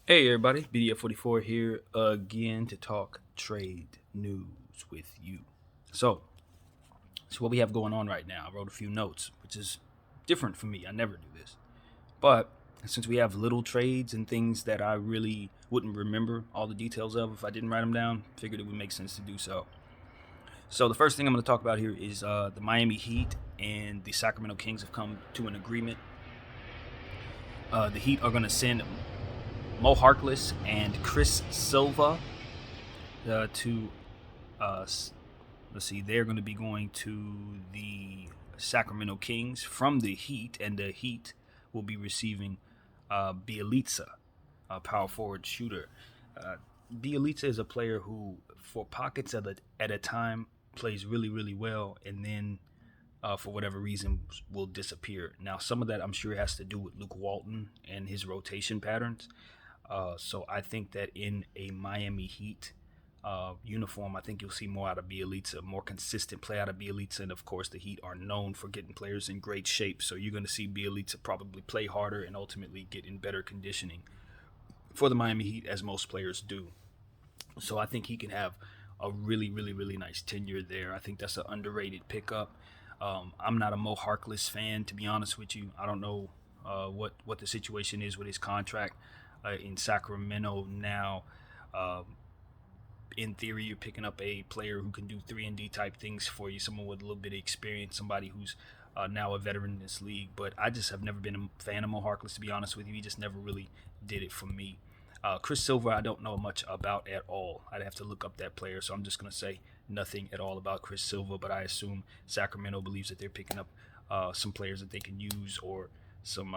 Hey everybody, BDF44 here again to talk trade news with you. So, so what we have going on right now, I wrote a few notes, which is different for me. I never do this. But since we have little trades and things that I really wouldn't remember all the details of if I didn't write them down, figured it would make sense to do so. So the first thing I'm going to talk about here is the Miami Heat and the Sacramento Kings have come to an agreement. The Heat are going to send Mo Harkless and Chris Silva to let's see, they're going to be going to the Sacramento Kings from the Heat, and the Heat will be receiving Bielitsa, a power forward shooter. Uh, Bielitsa is a player who, for pockets at a time, plays really, really well, and then for whatever reason, will disappear. Now, some of that I'm sure has to do with Luke Walton and his rotation patterns. So I think that in a Miami Heat uniform, I think you'll see more out of Bielitsa, more consistent play out of Bielitsa. And of course, the Heat are known for getting players in great shape. So you're going to see Bielitsa probably play harder and ultimately get in better conditioning for the Miami Heat, as most players do. So I think he can have a really, really, really nice tenure there. I think that's an underrated pickup. I'm not a Mo Harkless fan, to be honest with you. I don't know what the situation is with his contract in Sacramento now. Um, in theory, you're picking up a player who can do 3-and-D type things for you, someone with a little bit of experience, somebody who's now a veteran in this league. But I just have never been a fan of Mo Harkless, to be honest with you. He just never really did it for me. Chris Silva, I don't know much about at all. I'd have to look up that player, so I'm just going to say nothing at all about Chris Silva. But I assume Sacramento believes that they're picking up some players that they can use, or some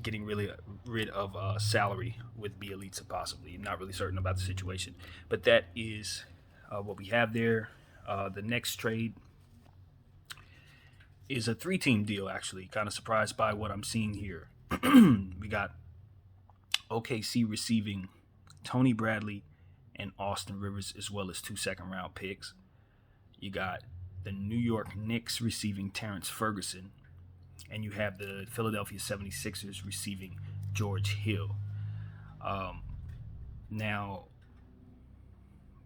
getting really rid of salary with Bielitsa possibly. I'm not really certain about the situation, but that is what we have there. The next trade is a three-team deal. Actually, kind of surprised by what I'm seeing here. We got OKC receiving Tony Bradley and Austin Rivers, as well as two second-round picks. You got the New York Knicks receiving Terrence Ferguson, and you have the Philadelphia 76ers receiving George Hill. Um, Now,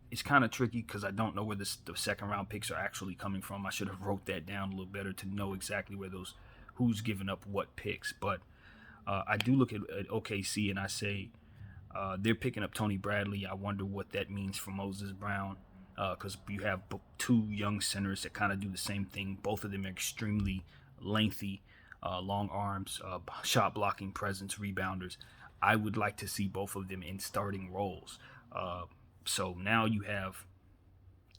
it's kind of tricky because I don't know where the second round picks are actually coming from. I should have wrote that down a little better to know exactly where those who's giving up what picks. But I do look at OKC and I say they're picking up Tony Bradley. I wonder what that means for Moses Brown because you have two young centers that kind of do the same thing. Both of them are extremely lengthy, long arms, shot blocking presence, rebounders. I would like to see both of them in starting roles. So now you have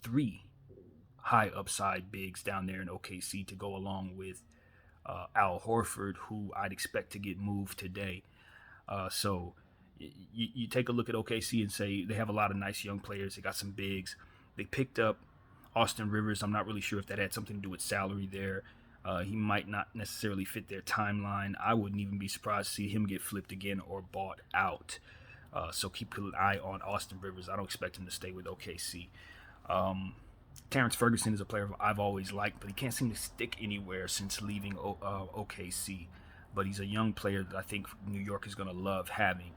three high upside bigs down there in OKC to go along with Al Horford, who I'd expect to get moved today. So you take a look at OKC and say they have a lot of nice young players. They got some bigs. They picked up Austin Rivers. I'm not really sure if that had something to do with salary there. He might not necessarily fit their timeline. I wouldn't even be surprised to see him get flipped again or bought out. So keep an eye on Austin Rivers. I don't expect him to stay with OKC. Um, Terrence Ferguson is a player I've always liked, but he can't seem to stick anywhere since leaving OKC. But he's a young player that I think New York is going to love having.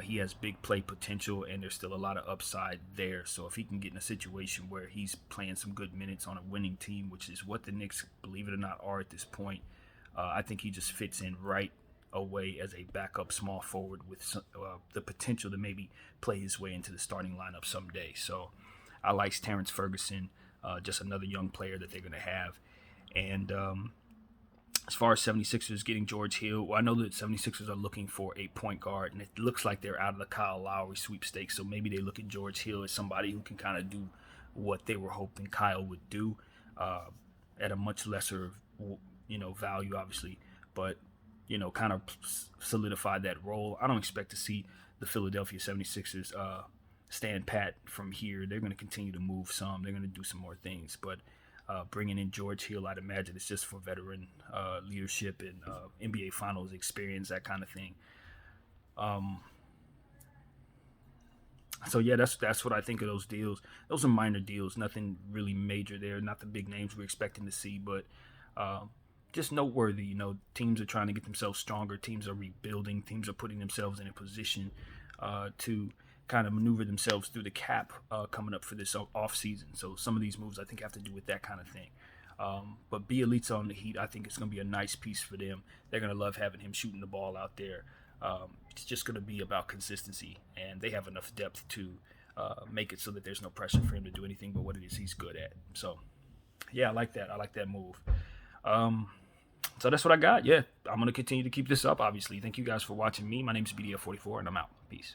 He has big play potential, and there's still a lot of upside there. So if he can get in a situation where he's playing some good minutes on a winning team, which is what the Knicks, believe it or not, are at this point, I think he just fits in right away as a backup small forward with the potential to maybe play his way into the starting lineup someday. So I like Terrence Ferguson, just another young player that they're going to have. And as far as 76ers getting George Hill, well, I know that 76ers are looking for a point guard, and it looks like they're out of the Kyle Lowry sweepstakes. So maybe they look at George Hill as somebody who can kind of do what they were hoping Kyle would do at a much lesser, value, obviously. But kind of solidify that role. I don't expect to see the Philadelphia 76ers stand pat from here. They're going to continue to move some. They're going to do some more things. But bringing in George Hill, I'd imagine it's just for veteran leadership and NBA Finals experience, that kind of thing. Um, so yeah, that's what I think of those deals. Those are minor deals, nothing really major there, not the big names we're expecting to see, but uh, just noteworthy. You know, teams are trying to get themselves stronger. Teams are rebuilding. Teams are putting themselves in a position to kind of maneuver themselves through the cap coming up for this off season. So some of these moves I think have to do with that kind of thing. But Bielitsa on the Heat, I think it's going to be a nice piece for them. They're going to love having him shooting the ball out there. It's just going to be about consistency, and they have enough depth to make it so that there's no pressure for him to do anything but what it is he's good at. So, yeah, I like that. I like that move. So that's what I got. Yeah, I'm going to continue to keep this up, obviously. Thank you guys for watching me. My name is BDF44, and I'm out. Peace.